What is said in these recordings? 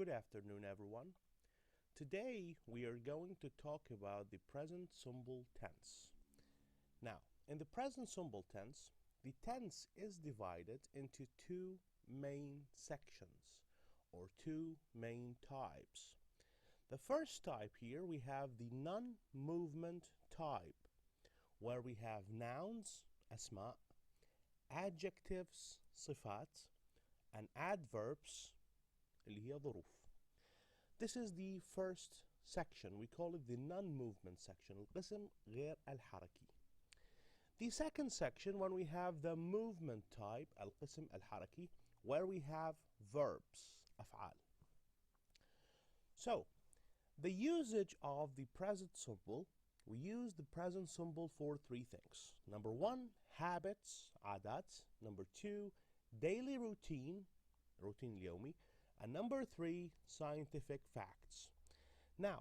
Good afternoon, everyone. Today we are going to talk about the present simple tense. Now, in the present simple tense, the tense is divided into two main sections or two main types. The first type here we have the non-movement type, where we have nouns, asma, adjectives, صفات, and adverbs, اللي هي ظروف. This is the first section. We call it the non-movement section. القسم غير الحركي. The second section, when we have the movement type, القسم الحركي, where we have verbs, أفعال. So, the usage of the present simple, we use the present simple for three things. Number one, habits, عادات. Number two, daily routine, routine اليومي. And number three, scientific facts. Now,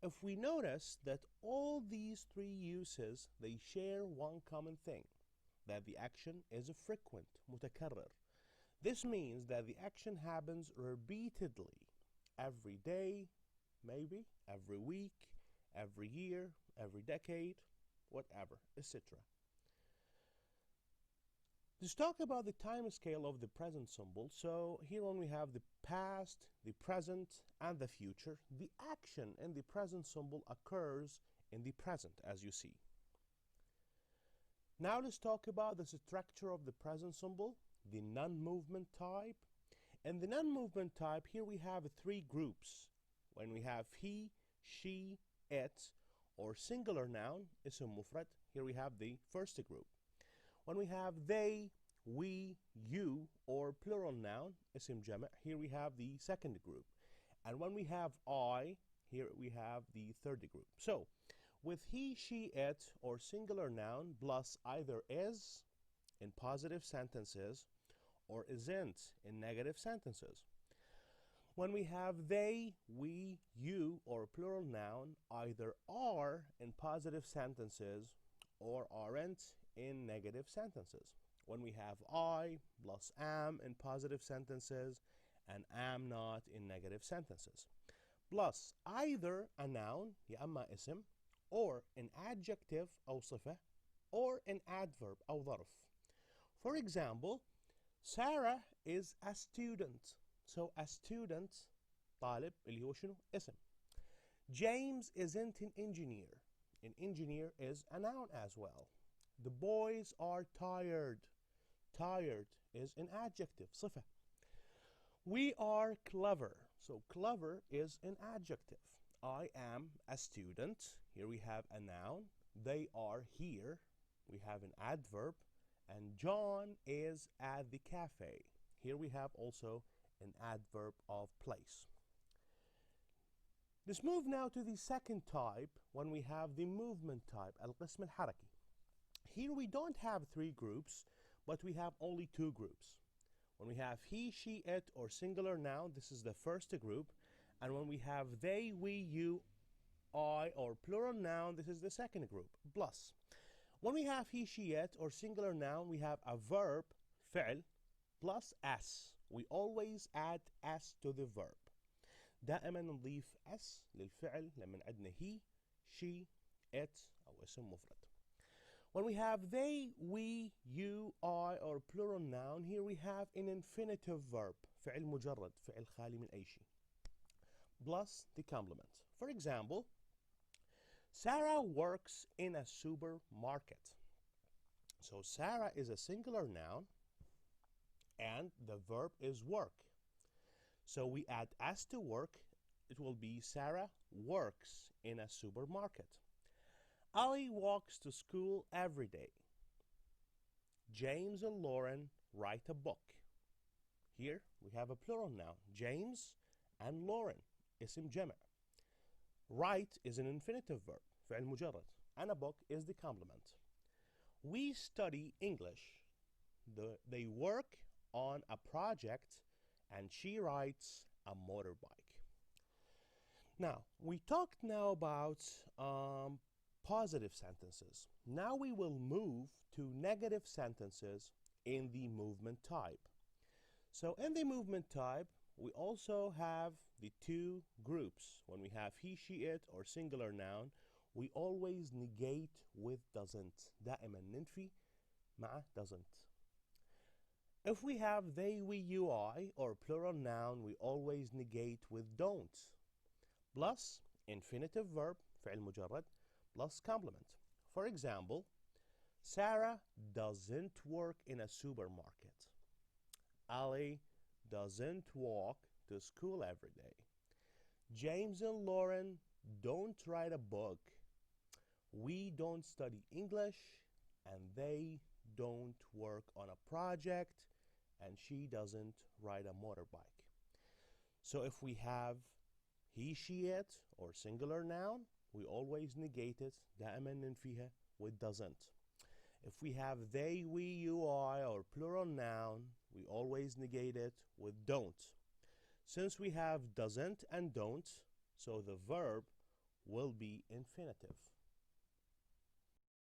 if we notice that all these three uses, they share one common thing, that the action is a frequent, متكرر. This means that the action happens repeatedly, every day, maybe, every week, every year, every decade, whatever, etc. Let's talk about the time scale of the present simple. So here when we have the past, the present, and the future, the action in the present simple occurs in the present, as you see. Now let's talk about the structure of the present simple, the non-movement type. In the non-movement type, here we have three groups. When we have he, she, it, or singular noun, اسم مفرد, here we have the first group. When we have they, we, you, or plural noun, اسم جمع, here we have the second group. And when we have I, here we have the third group. So, with he, she, it, or singular noun plus either is in positive sentences or isn't in negative sentences. When we have they, we, you, or plural noun, either are in positive sentences or aren't in negative sentences. When we have I plus am in positive sentences and am not in negative sentences. Plus either a noun, يا أما اسم, or an adjective أو صفة, or an adverb أو ظرف. For example, Sarah is a student. So a student, طالب, اللي هو شنو؟ اسم. James isn't an engineer. An engineer is a noun as well. The boys are tired. Tired is an adjective, صفة. We are clever. So clever is an adjective. I am a student. Here we have a noun. They are here. We have an adverb. And John is at the cafe. Here we have also an adverb of place. Let's move now to the second type when we have the movement type, القسم الحركي. Here we don't have three groups, but we have only two groups. When we have he, she, it, or singular noun, this is the first group. And when we have they, we, you, I, or plural noun, this is the second group. Plus, when we have he, she, it, or singular noun, we have a verb, فعل, plus s. We always add s to the verb. دائما نضيف s للفعل لما عندنا he, she, it, أو اسم مفرد. When we have they, we, you, I, or plural noun, here we have an infinitive verb, فعل مجرد, فعل خالي من أي شيء, plus the complement. For example, Sarah works in a supermarket. So Sarah is a singular noun, and the verb is work. So we add s to work, it will be Sarah works in a supermarket. Ali walks to school every day. James and Lauren write a book. Here we have a plural noun, James and Lauren, اسم جمع. Write is an infinitive verb, فعل مجرد, and a book is the complement. We study English. They work on a project and she rides a motorbike. Now, we talked now about positive sentences. Now we will move to negative sentences in the movement type. So in the movement type, We also have the two groups. When we have he, she, it, or singular noun, we always negate with doesn't. دائما ننفي مع doesn't. If we have they, we, you, I, or plural noun, we always negate with don't. Plus infinitive verb, فعل مجرد, plus complement. For example, Sarah doesn't work in a supermarket. Ali doesn't walk to school every day. James and Lauren don't write a book. We don't study English, and they don't work on a project, and she doesn't ride a motorbike. So if we have he, she, it, or singular noun, we always negate it, دائما ننفيها with doesn't. If we have they, we, you, I, or plural noun, we always negate it with don't. Since we have doesn't and don't, so the verb will be infinitive.